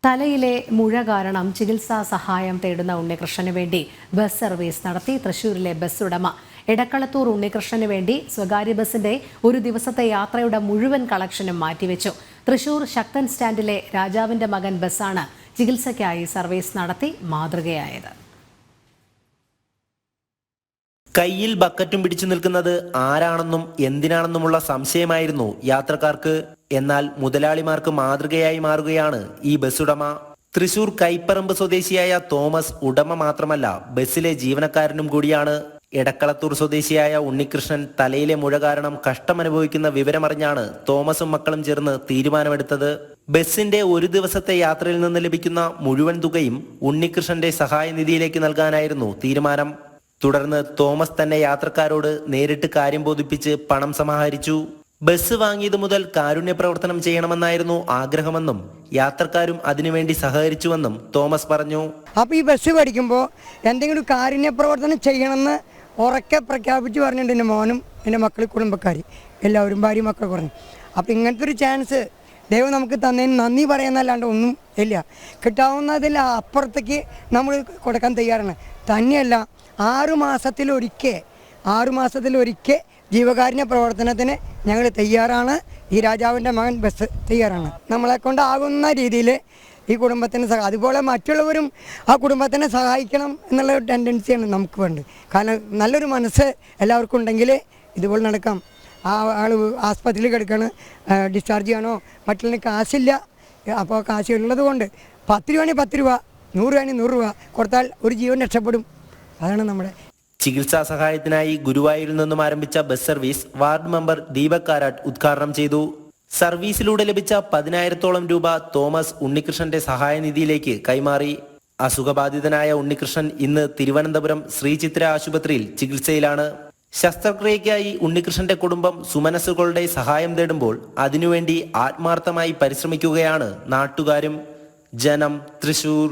തലയിലെ മുഴ കാരണം ചികിത്സാ സഹായം തേടുന്ന ഉണ്ണികൃഷ്ണന് വേണ്ടി ബസ് സർവീസ് നടത്തി തൃശൂരിലെ ബസ് ഉടമ. എടക്കളത്തൂർ ഉണ്ണികൃഷ്ണന് വേണ്ടി സ്വകാര്യ ബസിന്റെ ഒരു ദിവസത്തെ യാത്രയുടെ മുഴുവൻ കളക്ഷനും മാറ്റിവെച്ചു. തൃശൂർ ശക്തൻ സ്റ്റാൻഡിലെ രാജാവിന്റെ മകൻ ബസ്സാണ് ചികിത്സയ്ക്കായി സർവീസ് നടത്തി മാതൃകയായത്. കയ്യിൽ ബക്കറ്റും പിടിച്ചു നിൽക്കുന്നത് ആരാണെന്നും എന്തിനാണെന്നുമുള്ള സംശയമായിരുന്നു യാത്രക്കാർക്ക്. എന്നാൽ മുതലാളിമാർക്ക് മാതൃകയായി മാറുകയാണ് ഈ ബസ് ഉടമ. തൃശൂർ കൈപ്പറമ്പ് സ്വദേശിയായ തോമസ് ഉടമ മാത്രമല്ല, ബസ്സിലെ ജീവനക്കാരനും കൂടിയാണ്. എടക്കളത്തൂർ സ്വദേശിയായ ഉണ്ണികൃഷ്ണൻ തലയിലെ മുഴ കാരണം കഷ്ടമനുഭവിക്കുന്ന വിവരമറിഞ്ഞാണ് തോമസും മക്കളും ചേർന്ന് തീരുമാനമെടുത്തത്. ബസിന്റെ ഒരു ദിവസത്തെ യാത്രയിൽ നിന്ന് ലഭിക്കുന്ന മുഴുവൻ തുകയും ഉണ്ണികൃഷ്ണന്റെ സഹായ നിധിയിലേക്ക് നൽകാനായിരുന്നു തീരുമാനം. തുടർന്ന് തോമസ് തന്നെ യാത്രക്കാരോട് നേരിട്ട് കാര്യം ബോധിപ്പിച്ച് പണം സമാഹരിച്ചു. ബസ് വാങ്ങിയത് മുതൽ കാരുണ്യ പ്രവർത്തനം ചെയ്യണമെന്നായിരുന്നു ആഗ്രഹമെന്നും യാത്രക്കാരും അതിനുവേണ്ടി സഹകരിച്ചുവെന്നും തോമസ് പറഞ്ഞു. അപ്പോൾ ഈ ബസ് പഠിക്കുമ്പോൾ എന്തെങ്കിലും കാരുണ്യ പ്രവർത്തനം ചെയ്യണമെന്ന് ഉറക്കെ പ്രഖ്യാപിച്ച് പറഞ്ഞിട്ടുണ്ട് എൻ്റെ മോനും എൻ്റെ മക്കൾ, കുടുംബക്കാർ എല്ലാവരും, ഭാര്യ മക്കൾ പറഞ്ഞു. അപ്പോൾ ഇങ്ങനത്തെ ഒരു ചാൻസ് ദൈവം നമുക്ക് തന്നതിന് നന്ദി പറയുന്നല്ലാണ്ട് ഒന്നും ഇല്ല. കിട്ടാവുന്നതിൽ അപ്പുറത്തേക്ക് നമ്മൾ കൊടുക്കാൻ തയ്യാറാണ്. തന്നെയല്ല, 6 മാസത്തിലൊരിക്കൽ ജീവകാരുണ്യ പ്രവർത്തനത്തിന് ഞങ്ങൾ തയ്യാറാണ്. ഈ രാജാവിൻ്റെ മകൻ ബസ് തയ്യാറാണ്. നമ്മളെ കൊണ്ടാകുന്ന രീതിയിൽ ഈ കുടുംബത്തിന് അതുപോലെ മറ്റുള്ളവരും ആ കുടുംബത്തിനെ സഹായിക്കണം എന്നുള്ള ഒരു ടെൻഡൻസിയാണ് നമുക്ക് വേണ്ടത്. കാരണം നല്ലൊരു മനസ്സ് എല്ലാവർക്കും ഉണ്ടെങ്കിൽ ഇതുപോലെ നടക്കാം. ആ ആൾ ആസ്പത്രിയിൽ കിടക്കണം, ഡിസ്ചാർജ് ചെയ്യണോ, മറ്റുള്ള കാശില്ല. അപ്പോൾ കാശുള്ളത് കൊണ്ട് 10 രൂപ 10 രൂപ, 100 രൂപ 100 രൂപ കൊടുത്താൽ ഒരു ജീവൻ രക്ഷപ്പെടും. അതാണ് നമ്മുടെ ചികിത്സാ സഹായത്തിനായി ഗുരുവായൂരിൽ നിന്നും ആരംഭിച്ച bus service ward member Deepak Karat ഉദ്ഘാടനം ചെയ്തു. സർവീസിലൂടെ ലഭിച്ച 10,000-ഓളം രൂപ തോമസ് ഉണ്ണികൃഷ്ണന്റെ സഹായനിധിയിലേക്ക് കൈമാറി. അസുഖബാധിതനായ ഉണ്ണികൃഷ്ണൻ ഇന്ന് തിരുവനന്തപുരം ശ്രീചിത്ര ആശുപത്രിയിൽ ചികിത്സയിലാണ്. ശസ്ത്രക്രിയയ്ക്കായി ഉണ്ണികൃഷ്ണന്റെ കുടുംബം സുമനസ്സുകളുടെ സഹായം തേടുമ്പോൾ അതിനുവേണ്ടി ആത്മാർത്ഥമായി പരിശ്രമിക്കുകയാണ് നാട്ടുകാരും. ജനം, തൃശൂർ.